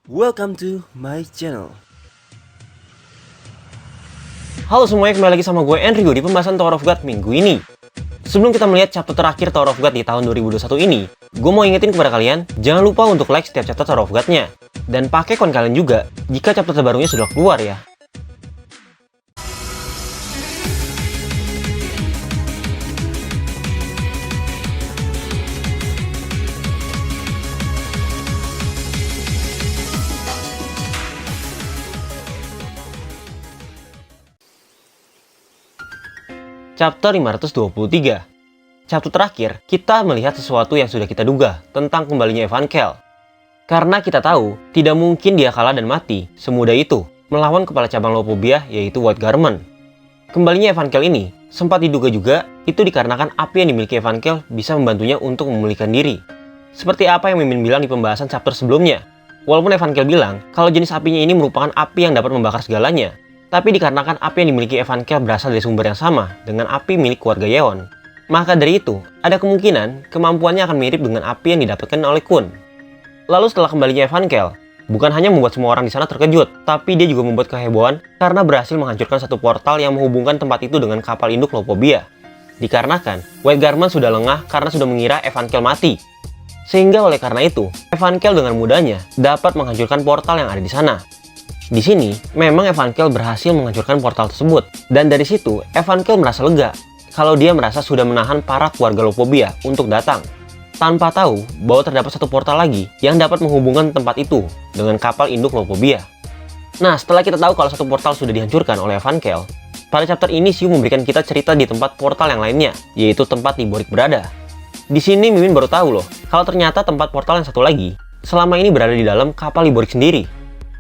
Welcome to my channel. Halo semuanya, kembali lagi sama gue Enrico di pembahasan Tower of God minggu ini. Sebelum kita melihat chapter terakhir Tower of God di tahun 2021 ini, gue mau ingetin kepada kalian, jangan lupa untuk like setiap chapter Tower of God-nya. Dan pakai koin kalian juga, jika chapter terbarunya sudah keluar ya. Chapter 523. Chapter terakhir, kita melihat sesuatu yang sudah kita duga tentang kembalinya Evankhell. Karena kita tahu, tidak mungkin dia kalah dan mati semudah itu melawan kepala cabang Lopobia yaitu White Garment. Kembalinya Evankhell ini sempat diduga juga itu dikarenakan api yang dimiliki Evankhell bisa membantunya untuk memulihkan diri. Seperti apa yang Mimin bilang di pembahasan chapter sebelumnya. Walaupun Evankhell bilang kalau jenis apinya ini merupakan api yang dapat membakar segalanya, tapi dikarenakan api yang dimiliki Evankhell berasal dari sumber yang sama dengan api milik keluarga Yeon, maka dari itu, ada kemungkinan kemampuannya akan mirip dengan api yang didapatkan oleh Khun. Lalu setelah kembalinya Evankhell, bukan hanya membuat semua orang di sana terkejut, tapi dia juga membuat kehebohan karena berhasil menghancurkan satu portal yang menghubungkan tempat itu dengan kapal induk Lopobia. Dikarenakan, White Garment sudah lengah karena sudah mengira Evankhell mati. Sehingga oleh karena itu, Evankhell dengan mudahnya dapat menghancurkan portal yang ada di sana. Di sini, memang Evankhell berhasil menghancurkan portal tersebut, dan dari situ Evankhell merasa lega kalau dia merasa sudah menahan para keluarga Lopobia untuk datang, tanpa tahu bahwa terdapat satu portal lagi yang dapat menghubungkan tempat itu dengan kapal induk Lopobia. Nah, setelah kita tahu kalau satu portal sudah dihancurkan oleh Evankhell, pada chapter ini Siu memberikan kita cerita di tempat portal yang lainnya, yaitu tempat Liborik berada. Di sini Mimin baru tahu loh, kalau ternyata tempat portal yang satu lagi selama ini berada di dalam kapal Liborik sendiri.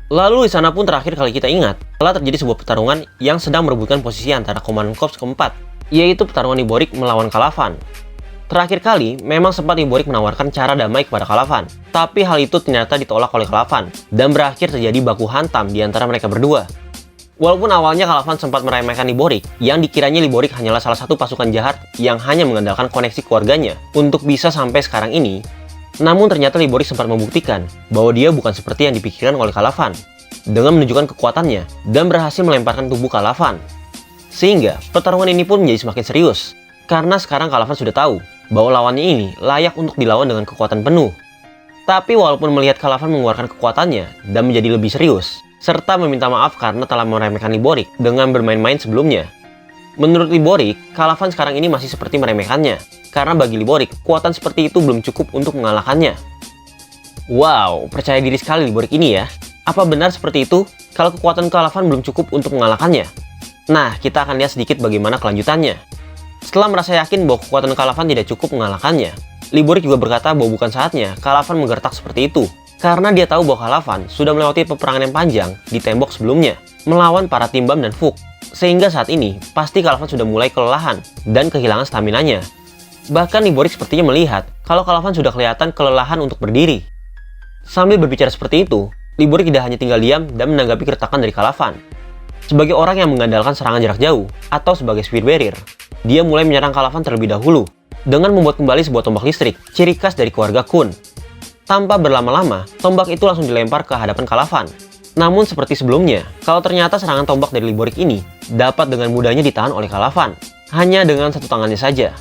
Lalu di sana pun terakhir kali kita ingat, telah terjadi sebuah pertarungan yang sedang merebutkan posisi antara Command Corps keempat, yaitu pertarungan Liborik melawan Kalavan. Terakhir kali, memang sempat Liborik menawarkan cara damai kepada Kalavan, tapi hal itu ternyata ditolak oleh Kalavan, dan berakhir terjadi baku hantam di antara mereka berdua. Walaupun awalnya Kalavan sempat meremehkan Liborik, yang dikiranya Liborik hanyalah salah satu pasukan jahat yang hanya mengandalkan koneksi keluarganya untuk bisa sampai sekarang ini, namun ternyata Liborik sempat membuktikan bahwa dia bukan seperti yang dipikirkan oleh Kalavan dengan menunjukkan kekuatannya dan berhasil melemparkan tubuh Kalavan. Sehingga pertarungan ini pun menjadi semakin serius karena sekarang Kalavan sudah tahu bahwa lawannya ini layak untuk dilawan dengan kekuatan penuh. Tapi walaupun melihat Kalavan mengeluarkan kekuatannya dan menjadi lebih serius serta meminta maaf karena telah meremehkan Liborik dengan bermain-main sebelumnya, menurut Liborik, Kalavan sekarang ini masih seperti meremehkannya. Karena bagi Liborik, kekuatan seperti itu belum cukup untuk mengalahkannya. Wow, percaya diri sekali Liborik ini ya. Apa benar seperti itu? Kalau kekuatan Kalavan belum cukup untuk mengalahkannya? Nah, kita akan lihat sedikit bagaimana kelanjutannya. Setelah merasa yakin bahwa kekuatan Kalavan tidak cukup mengalahkannya, Liborik juga berkata bahwa bukan saatnya Kalavan menggertak seperti itu. Karena dia tahu bahwa Kalavan sudah melewati peperangan yang panjang di tembok sebelumnya, melawan para Timbam dan Fuk. Sehingga saat ini, pasti Kalavan sudah mulai kelelahan dan kehilangan staminanya. Bahkan Liborik sepertinya melihat kalau Kalavan sudah kelihatan kelelahan untuk berdiri. Sambil berbicara seperti itu, Liborik tidak hanya tinggal diam dan menanggapi gertakan dari Kalavan. Sebagai orang yang mengandalkan serangan jarak jauh atau sebagai Spear Barrier, dia mulai menyerang Kalavan terlebih dahulu dengan membuat kembali sebuah tombak listrik, ciri khas dari keluarga Khun. Tanpa berlama-lama, tombak itu langsung dilempar ke hadapan Kalavan. Namun seperti sebelumnya, kalau ternyata serangan tombak dari Liborik ini dapat dengan mudahnya ditahan oleh Kalavan, hanya dengan satu tangannya saja.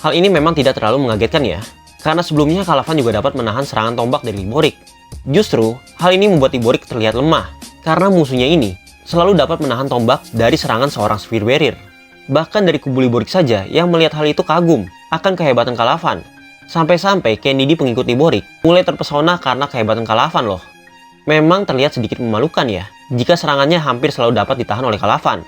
Hal ini memang tidak terlalu mengagetkan ya, karena sebelumnya Kalavan juga dapat menahan serangan tombak dari Liborik. Justru, hal ini membuat Liborik terlihat lemah, karena musuhnya ini selalu dapat menahan tombak dari serangan seorang Spear Barrier. Bahkan dari kubu Liborik saja yang melihat hal itu kagum akan kehebatan Kalavan. Sampai-sampai Kennedy pengikut Liborik mulai terpesona karena kehebatan Kalavan loh. Memang terlihat sedikit memalukan ya, jika serangannya hampir selalu dapat ditahan oleh Kalavan.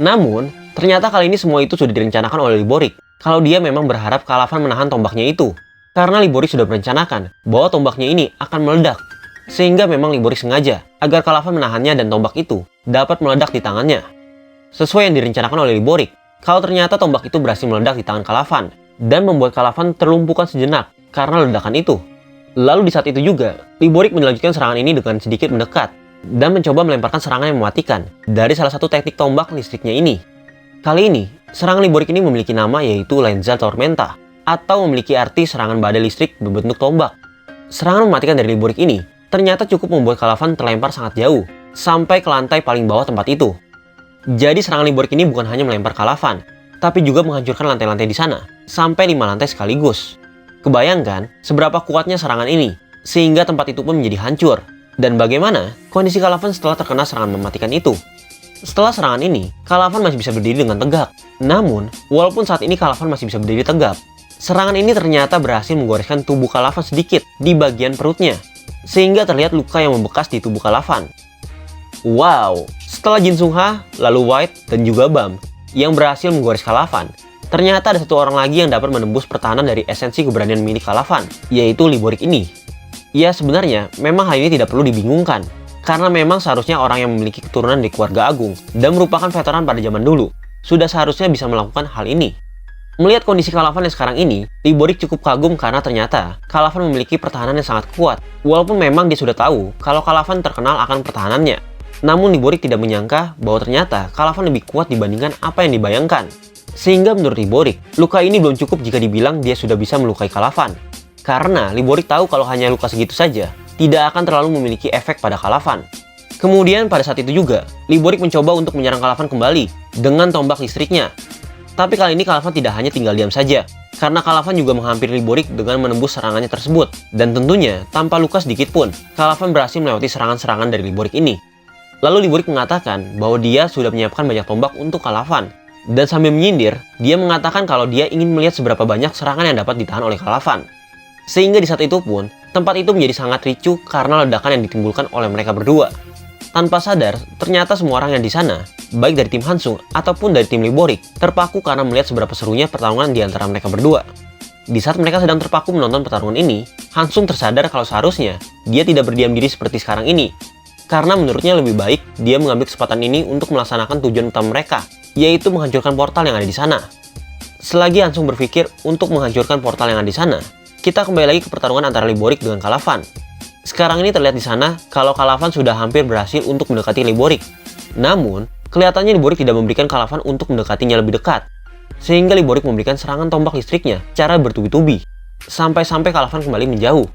Namun, ternyata kali ini semua itu sudah direncanakan oleh Liborik. Kalau dia memang berharap Kalavan menahan tombaknya itu. Karena Liborik sudah merencanakan bahwa tombaknya ini akan meledak. Sehingga memang Liborik sengaja agar Kalavan menahannya dan tombak itu dapat meledak di tangannya. Sesuai yang direncanakan oleh Liborik, kalau ternyata tombak itu berhasil meledak di tangan Kalavan dan membuat Kalavan terlumpuhkan sejenak karena ledakan itu. Lalu di saat itu juga, Liborik melanjutkan serangan ini dengan sedikit mendekat dan mencoba melemparkan serangan yang mematikan dari salah satu teknik tombak listriknya ini. Kali ini, serangan Liborik ini memiliki nama yaitu Lenza Tormenta, atau memiliki arti serangan badai listrik berbentuk tombak. Serangan mematikan dari Liborik ini ternyata cukup membuat Kalavan terlempar sangat jauh, sampai ke lantai paling bawah tempat itu. Jadi serangan Liborik ini bukan hanya melempar Kalavan, tapi juga menghancurkan lantai-lantai di sana, sampai 5 lantai sekaligus. Kebayangkan seberapa kuatnya serangan ini, sehingga tempat itu pun menjadi hancur. Dan bagaimana kondisi Kalavan setelah terkena serangan mematikan itu? Setelah serangan ini, Kalavan masih bisa berdiri dengan tegak. Namun, walaupun saat ini Kalavan masih bisa berdiri tegak, serangan ini ternyata berhasil menggoreskan tubuh Kalavan sedikit di bagian perutnya, sehingga terlihat luka yang membekas di tubuh Kalavan. Wow, setelah Jin Sung Ha, lalu White, dan juga Bam yang berhasil menggores Kalavan, ternyata ada satu orang lagi yang dapat menembus pertahanan dari esensi keberanian milik Kalavan, yaitu Liborik ini. Ya sebenarnya, memang hal ini tidak perlu dibingungkan, karena memang seharusnya orang yang memiliki keturunan dari keluarga agung dan merupakan veteran pada zaman dulu, sudah seharusnya bisa melakukan hal ini. Melihat kondisi Kalavan yang sekarang ini, Liborik cukup kagum karena ternyata Kalavan memiliki pertahanan yang sangat kuat. Walaupun memang dia sudah tahu kalau Kalavan terkenal akan pertahanannya. Namun Liborik tidak menyangka bahwa ternyata Kalavan lebih kuat dibandingkan apa yang dibayangkan. Sehingga menurut Liborik, luka ini belum cukup jika dibilang dia sudah bisa melukai Kalavan. Karena Liborik tahu kalau hanya luka segitu saja, tidak akan terlalu memiliki efek pada Kalavan. Kemudian pada saat itu juga, Liborik mencoba untuk menyerang Kalavan kembali dengan tombak listriknya. Tapi kali ini Kalavan tidak hanya tinggal diam saja, karena Kalavan juga menghampiri Liborik dengan menembus serangannya tersebut. Dan tentunya, tanpa luka sedikit pun, Kalavan berhasil melewati serangan-serangan dari Liborik ini. Lalu Liborik mengatakan bahwa dia sudah menyiapkan banyak tombak untuk Kalavan. Dan sambil menyindir, dia mengatakan kalau dia ingin melihat seberapa banyak serangan yang dapat ditahan oleh Kalavan. Sehingga di saat itu pun, tempat itu menjadi sangat ricuh karena ledakan yang ditimbulkan oleh mereka berdua. Tanpa sadar, ternyata semua orang yang di sana, baik dari tim Hansung ataupun dari tim Liborik, terpaku karena melihat seberapa serunya pertarungan di antara mereka berdua. Di saat mereka sedang terpaku menonton pertarungan ini, Hansung tersadar kalau seharusnya dia tidak berdiam diri seperti sekarang ini. Karena menurutnya lebih baik dia mengambil kesempatan ini untuk melaksanakan tujuan utama mereka, yaitu menghancurkan portal yang ada di sana. Selagi Hansung berpikir untuk menghancurkan portal yang ada di sana, kita kembali lagi ke pertarungan antara Liborik dengan Kalavan. Sekarang ini terlihat di sana kalau Kalavan sudah hampir berhasil untuk mendekati Liborik. Namun, kelihatannya Liborik tidak memberikan Kalavan untuk mendekatinya lebih dekat. Sehingga Liborik memberikan serangan tombak listriknya cara bertubi-tubi, sampai-sampai Kalavan kembali menjauh.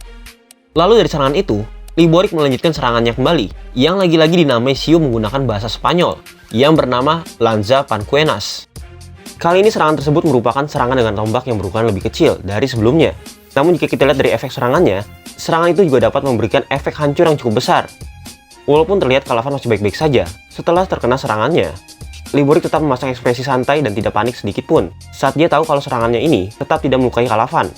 Lalu dari serangan itu, Liborik melanjutkan serangannya kembali, yang lagi-lagi dinamai Xiu menggunakan bahasa Spanyol, yang bernama Lanza Pancuenas. Kali ini serangan tersebut merupakan serangan dengan tombak yang berukuran lebih kecil dari sebelumnya. Namun jika kita lihat dari efek serangannya, serangan itu juga dapat memberikan efek hancur yang cukup besar. Walaupun terlihat Kalavan masih baik-baik saja, setelah terkena serangannya, Liborik tetap memasang ekspresi santai dan tidak panik sedikit pun saat dia tahu kalau serangannya ini tetap tidak melukai Kalavan.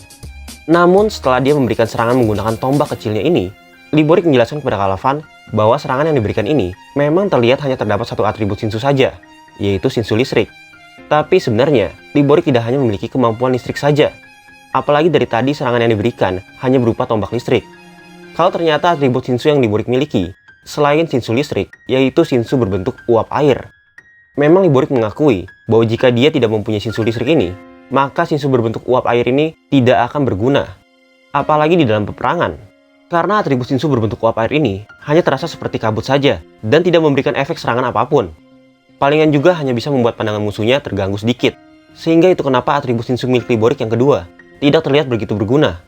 Namun setelah dia memberikan serangan menggunakan tombak kecilnya ini, Liborik menjelaskan kepada Kalavan bahwa serangan yang diberikan ini memang terlihat hanya terdapat satu atribut Shinsu saja, yaitu Shinsu listrik. Tapi sebenarnya, Liborik tidak hanya memiliki kemampuan listrik saja. Apalagi dari tadi serangan yang diberikan hanya berupa tombak listrik. Kalau ternyata atribut Shinsu yang Liborik miliki, selain Shinsu listrik, yaitu Shinsu berbentuk uap air. Memang Liborik mengakui bahwa jika dia tidak mempunyai Shinsu listrik ini, maka Shinsu berbentuk uap air ini tidak akan berguna. Apalagi di dalam peperangan. Karena atribut Shinsu berbentuk uap air ini hanya terasa seperti kabut saja dan tidak memberikan efek serangan apapun. Palingan juga hanya bisa membuat pandangan musuhnya terganggu sedikit. Sehingga itu kenapa atribut Shinsu milik Liborik yang kedua tidak terlihat begitu berguna.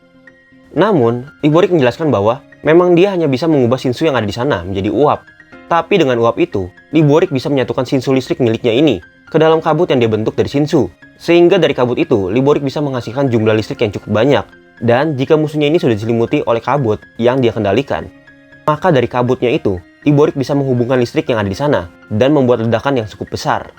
Namun, Liborik menjelaskan bahwa memang dia hanya bisa mengubah Shinsu yang ada di sana menjadi uap. Tapi dengan uap itu, Liborik bisa menyatukan Shinsu listrik miliknya ini ke dalam kabut yang dia bentuk dari Shinsu. Sehingga dari kabut itu, Liborik bisa menghasilkan jumlah listrik yang cukup banyak. Dan jika musuhnya ini sudah diselimuti oleh kabut yang dia kendalikan, maka dari kabutnya itu, Liborik bisa menghubungkan listrik yang ada di sana dan membuat ledakan yang cukup besar.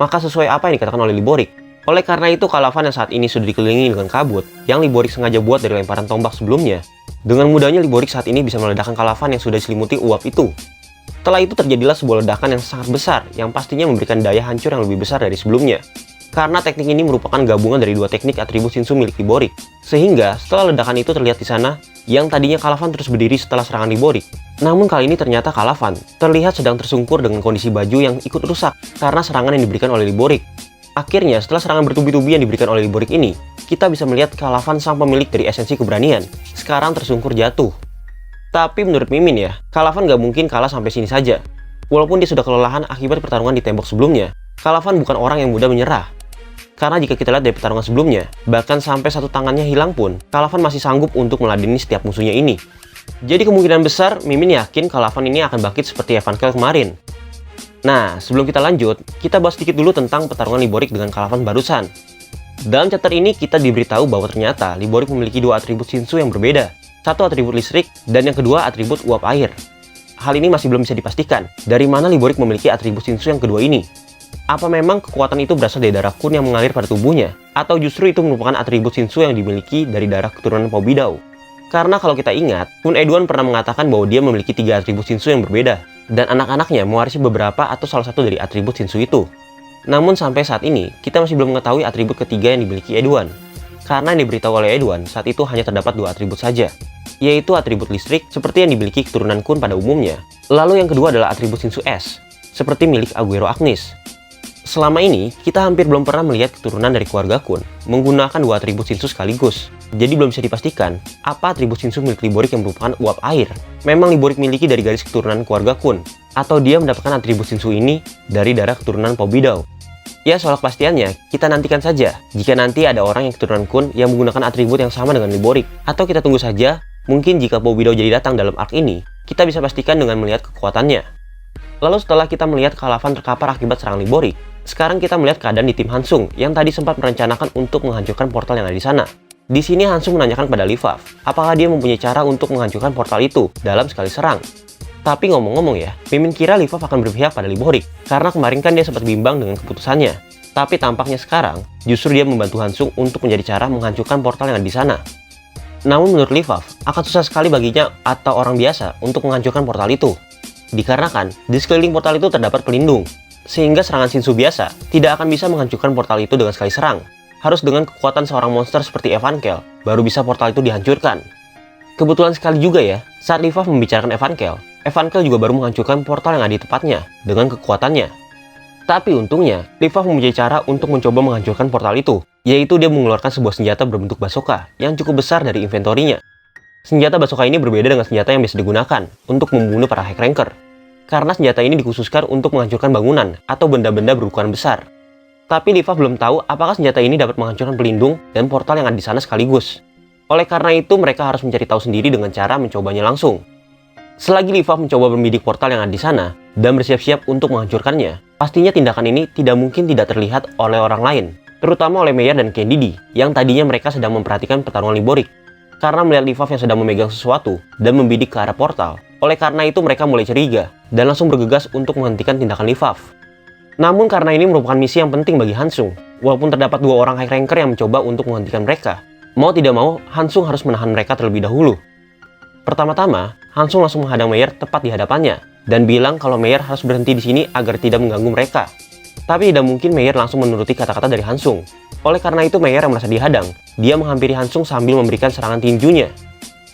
Maka sesuai apa yang dikatakan oleh Liborik, oleh karena itu Kalavan yang saat ini sudah dikelilingi dengan kabut yang Liborik sengaja buat dari lemparan tombak sebelumnya. Dengan mudahnya Liborik saat ini bisa meledakkan Kalavan yang sudah diselimuti uap itu. Setelah itu terjadilah sebuah ledakan yang sangat besar yang pastinya memberikan daya hancur yang lebih besar dari sebelumnya. Karena teknik ini merupakan gabungan dari dua teknik atribut Shinsu milik Liborik. Sehingga setelah ledakan itu terlihat di sana, yang tadinya Kalavan terus berdiri setelah serangan Liborik. Namun kali ini ternyata Kalavan terlihat sedang tersungkur dengan kondisi baju yang ikut rusak karena serangan yang diberikan oleh Liborik. Akhirnya, setelah serangan bertubi-tubi yang diberikan oleh Liborik ini, kita bisa melihat Kalavan sang pemilik dari esensi keberanian sekarang tersungkur jatuh. Tapi menurut Mimin ya, Kalavan gak mungkin kalah sampai sini saja. Walaupun dia sudah kelelahan akibat pertarungan di tembok sebelumnya, Kalavan bukan orang yang mudah menyerah. Karena jika kita lihat dari pertarungan sebelumnya, bahkan sampai satu tangannya hilang pun, Kalavan masih sanggup untuk meladeni setiap musuhnya ini. Jadi kemungkinan besar Mimin yakin kalau Avan ini akan bangkit seperti Evankel kemarin. Nah, sebelum kita lanjut, kita bahas sedikit dulu tentang pertarungan Liborik dengan Kalavan barusan. Dalam chapter ini kita diberitahu bahwa ternyata Liborik memiliki dua atribut Shinsu yang berbeda. Satu atribut listrik dan yang kedua atribut uap air. Hal ini masih belum bisa dipastikan dari mana Liborik memiliki atribut Shinsu yang kedua ini. Apa memang kekuatan itu berasal dari darah Kun yang mengalir pada tubuhnya? Atau justru itu merupakan atribut Shinsu yang dimiliki dari darah keturunan Pobidao? Karena kalau kita ingat, Kun Edoan pernah mengatakan bahwa dia memiliki 3 atribut Shinsu yang berbeda, dan anak-anaknya mewarisi beberapa atau salah satu dari atribut Shinsu itu. Namun sampai saat ini, kita masih belum mengetahui atribut ketiga yang dimiliki Edoan. Karena yang diberitahu oleh Edoan, saat itu hanya terdapat 2 atribut saja, yaitu atribut listrik seperti yang dimiliki keturunan Kun pada umumnya. Lalu yang kedua adalah atribut Shinsu es, seperti milik Aguero Agnis. Selama ini, kita hampir belum pernah melihat keturunan dari keluarga Kun menggunakan 2 atribut Shinsu sekaligus. Jadi belum bisa dipastikan apa atribut Shinsu milik Liborik yang merupakan uap air. Memang Liborik miliki dari garis keturunan keluarga Kun, atau dia mendapatkan atribut Shinsu ini dari darah keturunan Pobidao. Ya, soal kepastiannya, kita nantikan saja jika nanti ada orang yang keturunan Kun yang menggunakan atribut yang sama dengan Liborik. Atau kita tunggu saja, mungkin jika Pobidao jadi datang dalam arc ini, kita bisa pastikan dengan melihat kekuatannya. Lalu setelah kita melihat Kalavan terkapar akibat serangan Liborik, sekarang kita melihat keadaan di tim Hansung yang tadi sempat merencanakan untuk menghancurkan portal yang ada di sana. Di sini Hansung menanyakan kepada Livav, apakah dia mempunyai cara untuk menghancurkan portal itu dalam sekali serang. Tapi ngomong-ngomong ya, Mimin kira Livav akan berpihak pada Liborik, karena kemarin kan dia sempat bimbang dengan keputusannya. Tapi tampaknya sekarang, justru dia membantu Hansung untuk menjadi cara menghancurkan portal yang ada di sana. Namun menurut Livav, akan susah sekali baginya atau orang biasa untuk menghancurkan portal itu. Dikarenakan, di sekeliling portal itu terdapat pelindung, sehingga serangan Shinsu biasa tidak akan bisa menghancurkan portal itu dengan sekali serang. Harus dengan kekuatan seorang monster seperti Evankel, baru bisa portal itu dihancurkan. Kebetulan sekali juga ya, saat Livav membicarakan Evankel juga baru menghancurkan portal yang ada di tempatnya dengan kekuatannya. Tapi untungnya, Livav mempunyai cara untuk mencoba menghancurkan portal itu, yaitu dia mengeluarkan sebuah senjata berbentuk bazooka yang cukup besar dari inventorinya. Senjata bazooka ini berbeda dengan senjata yang biasa digunakan untuk membunuh para high ranker. Karena senjata ini dikhususkan untuk menghancurkan bangunan atau benda-benda berukuran besar. Tapi Livav belum tahu apakah senjata ini dapat menghancurkan pelindung dan portal yang ada di sana sekaligus. Oleh karena itu, mereka harus mencari tahu sendiri dengan cara mencobanya langsung. Selagi Livav mencoba membidik portal yang ada di sana dan bersiap-siap untuk menghancurkannya, pastinya tindakan ini tidak mungkin tidak terlihat oleh orang lain, terutama oleh Meyer dan Candide, yang tadinya mereka sedang memperhatikan pertarungan Liborik. Karena melihat Livav yang sedang memegang sesuatu dan membidik ke arah portal, oleh karena itu mereka mulai curiga dan langsung bergegas untuk menghentikan tindakan Livav. Namun karena ini merupakan misi yang penting bagi Hansung, walaupun terdapat 2 orang high ranker yang mencoba untuk menghentikan mereka, mau tidak mau Hansung harus menahan mereka terlebih dahulu. Pertama-tama, Hansung langsung menghadang Meyer tepat di hadapannya dan bilang kalau Meyer harus berhenti di sini agar tidak mengganggu mereka. Tapi tidak mungkin Meyer langsung menuruti kata-kata dari Hansung. Oleh karena itu Meyer yang merasa dihadang, dia menghampiri Hansung sambil memberikan serangan tinjunya.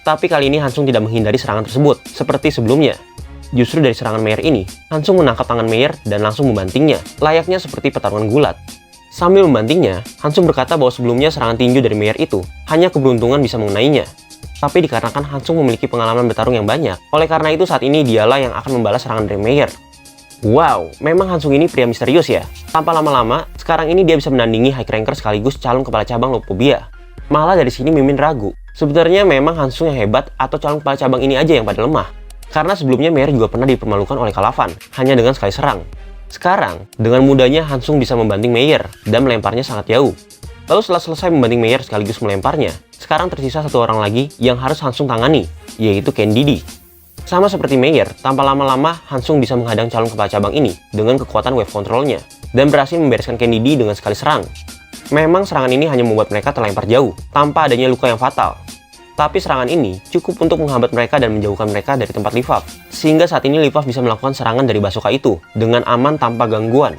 Tapi kali ini Hansung tidak menghindari serangan tersebut seperti sebelumnya. Justru dari serangan Meyer ini, Hansung menangkap tangan Meyer dan langsung membantingnya, layaknya seperti pertarungan gulat. Sambil membantingnya, Hansung berkata bahwa sebelumnya serangan tinju dari Meyer itu hanya keberuntungan bisa mengenainya. Tapi dikarenakan Hansung memiliki pengalaman bertarung yang banyak, oleh karena itu saat ini dialah yang akan membalas serangan dari Meyer. Wow, memang Hansung ini pria misterius ya. Tanpa lama-lama, sekarang ini dia bisa menandingi high ranker sekaligus calon kepala cabang Lopobia. Malah dari sini Mimin ragu. Sebenarnya memang Hansung yang hebat atau calon kepala cabang ini aja yang pada lemah. Karena sebelumnya Meyer juga pernah dipermalukan oleh Kalavan, hanya dengan sekali serang. Sekarang, dengan mudahnya Hansung bisa membanting Meyer dan melemparnya sangat jauh. Lalu setelah selesai membanting Meyer sekaligus melemparnya, sekarang tersisa 1 orang lagi yang harus Hansung tangani, yaitu Candide. Sama seperti Meyer, tanpa lama-lama Hansung bisa menghadang calon kepala cabang ini dengan kekuatan wave controlnya dan berhasil membereskan Candide dengan sekali serang. Memang serangan ini hanya membuat mereka terlempar jauh, tanpa adanya luka yang fatal. Tapi serangan ini cukup untuk menghambat mereka dan menjauhkan mereka dari tempat Livav. Sehingga saat ini Livav bisa melakukan serangan dari bazooka itu dengan aman tanpa gangguan.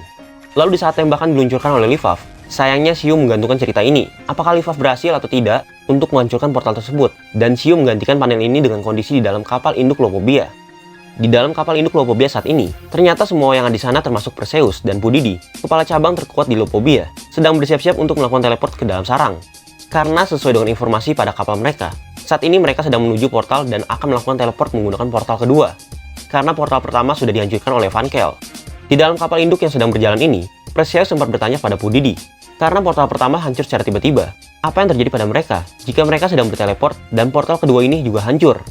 Lalu di saat tembakan diluncurkan oleh Livav, sayangnya Xiu menggantungkan cerita ini. Apakah Livav berhasil atau tidak untuk menghancurkan portal tersebut? Dan Xiu menggantikan panel ini dengan kondisi di dalam kapal induk Lopobia. Di dalam kapal induk Lopobia saat ini, ternyata semua yang ada di sana termasuk Perseus dan Pudidi, kepala cabang terkuat di Lopobia, sedang bersiap-siap untuk melakukan teleport ke dalam sarang. Karena sesuai dengan informasi pada kapal mereka, saat ini mereka sedang menuju portal dan akan melakukan teleport menggunakan portal kedua. Karena portal pertama sudah dihancurkan oleh Evankel. Di dalam kapal induk yang sedang berjalan ini, Perseus sempat bertanya pada Pudidi, karena portal pertama hancur secara tiba-tiba, apa yang terjadi pada mereka jika mereka sedang berteleport dan portal kedua ini juga hancur?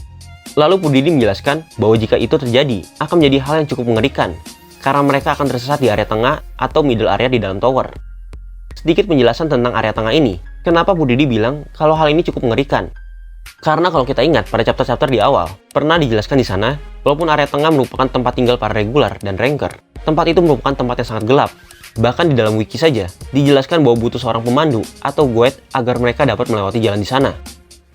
Lalu Bu Didi menjelaskan bahwa jika itu terjadi, akan menjadi hal yang cukup mengerikan, karena mereka akan tersesat di area tengah atau middle area di dalam tower. Sedikit penjelasan tentang area tengah ini. Kenapa Bu Didi bilang kalau hal ini cukup mengerikan? Karena kalau kita ingat pada chapter-chapter di awal, pernah dijelaskan di sana, walaupun area tengah merupakan tempat tinggal para regular dan ranker, tempat itu merupakan tempat yang sangat gelap. Bahkan di dalam wiki saja, dijelaskan bahwa butuh seorang pemandu atau guide agar mereka dapat melewati jalan di sana.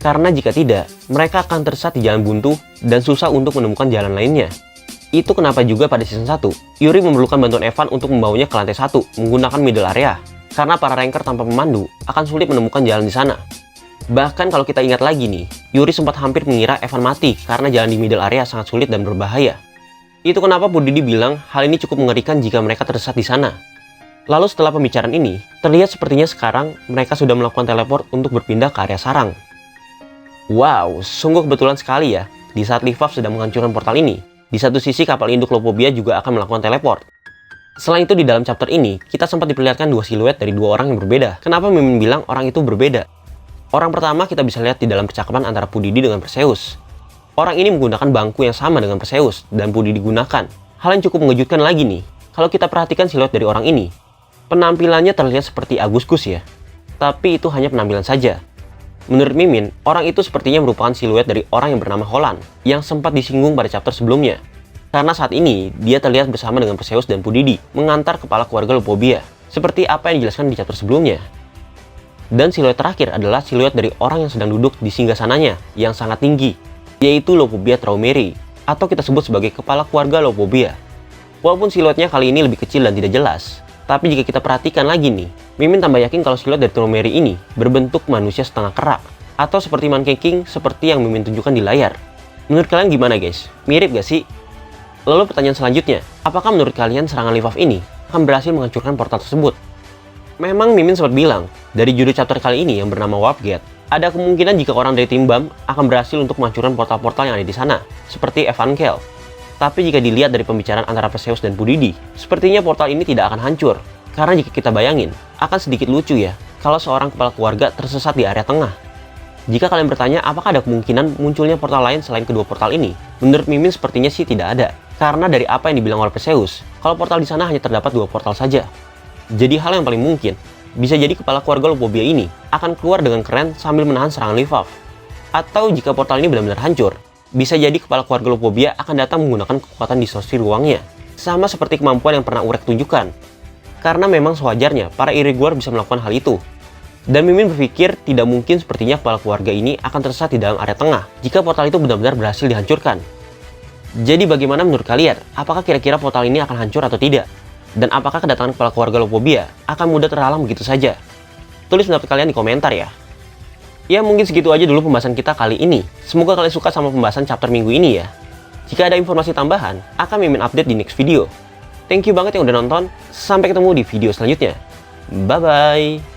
Karena jika tidak, mereka akan tersesat di jalan buntu dan susah untuk menemukan jalan lainnya. Itu kenapa juga pada season 1, Yuri memerlukan bantuan Evan untuk membawanya ke lantai 1 menggunakan middle area. Karena para ranker tanpa pemandu akan sulit menemukan jalan di sana. Bahkan kalau kita ingat lagi nih, Yuri sempat hampir mengira Evan mati karena jalan di middle area sangat sulit dan berbahaya. Itu kenapa Bu Didi bilang hal ini cukup mengerikan jika mereka tersesat di sana. Lalu setelah pembicaraan ini, terlihat sepertinya sekarang mereka sudah melakukan teleport untuk berpindah ke area sarang. Wow, sungguh kebetulan sekali ya, di saat Livaf sedang menghancurkan portal ini, di satu sisi kapal induk Lopobia juga akan melakukan teleport. Selain itu di dalam chapter ini, kita sempat diperlihatkan dua siluet dari dua orang yang berbeda. Kenapa Mimin bilang orang itu berbeda? Orang pertama kita bisa lihat di dalam percakapan antara Bu Didi dengan Perseus. Orang ini menggunakan bangku yang sama dengan Perseus dan Bu Didi gunakan. Hal yang cukup mengejutkan lagi nih, kalau kita perhatikan siluet dari orang ini, penampilannya terlihat seperti Agustus ya. Tapi itu hanya penampilan saja. Menurut Mimin, orang itu sepertinya merupakan siluet dari orang yang bernama Holland, yang sempat disinggung pada chapter sebelumnya. Karena saat ini, dia terlihat bersama dengan Perseus dan Bu Didi, mengantar kepala keluarga Lopobia, seperti apa yang dijelaskan di chapter sebelumnya. Dan siluet terakhir adalah siluet dari orang yang sedang duduk di singgasananya, yang sangat tinggi, yaitu Lopobia Traumeri, atau kita sebut sebagai kepala keluarga Lopobia. Walaupun siluetnya kali ini lebih kecil dan tidak jelas, tapi jika kita perhatikan lagi nih, Mimin tambah yakin kalau siluet dari Traumeri ini berbentuk manusia setengah kerak, atau seperti Monkey King seperti yang Mimin tunjukkan di layar. Menurut kalian gimana guys? Mirip gak sih? Lalu pertanyaan selanjutnya, apakah menurut kalian serangan Livaf ini akan berhasil menghancurkan portal tersebut? Memang Mimin sempat bilang, dari judul chapter kali ini yang bernama Warp Gate, ada kemungkinan jika orang dari tim BAM akan berhasil untuk menghancurkan portal-portal yang ada di sana, seperti Evan Kel. Tapi jika dilihat dari pembicaraan antara Perseus dan Bu Didi, sepertinya portal ini tidak akan hancur. Karena jika kita bayangin, akan sedikit lucu ya, kalau seorang kepala keluarga tersesat di area tengah. Jika kalian bertanya apakah ada kemungkinan munculnya portal lain selain kedua portal ini, menurut Mimin sepertinya sih tidak ada. Karena dari apa yang dibilang oleh Perseus, kalau portal di sana hanya terdapat dua portal saja. Jadi hal yang paling mungkin, bisa jadi kepala keluarga Lopobia ini akan keluar dengan keren sambil menahan serangan Livaf. Atau jika portal ini benar-benar hancur, bisa jadi kepala keluarga Lopobia akan datang menggunakan kekuatan distorsi ruangnya. Sama seperti kemampuan yang pernah Urek tunjukkan. Karena memang sewajarnya para irregular bisa melakukan hal itu. Dan Mimin berpikir tidak mungkin sepertinya kepala keluarga ini akan tersesat di dalam area tengah jika portal itu benar-benar berhasil dihancurkan. Jadi bagaimana menurut kalian? Apakah kira-kira portal ini akan hancur atau tidak? Dan apakah kedatangan kepala keluarga Lopobia akan mudah terhalang begitu saja? Tulis pendapat kalian di komentar ya. Ya mungkin segitu aja dulu pembahasan kita kali ini. Semoga kalian suka sama pembahasan chapter minggu ini ya. Jika ada informasi tambahan, akan Mimin update di next video. Thank you banget yang udah nonton. Sampai ketemu di video selanjutnya. Bye-bye.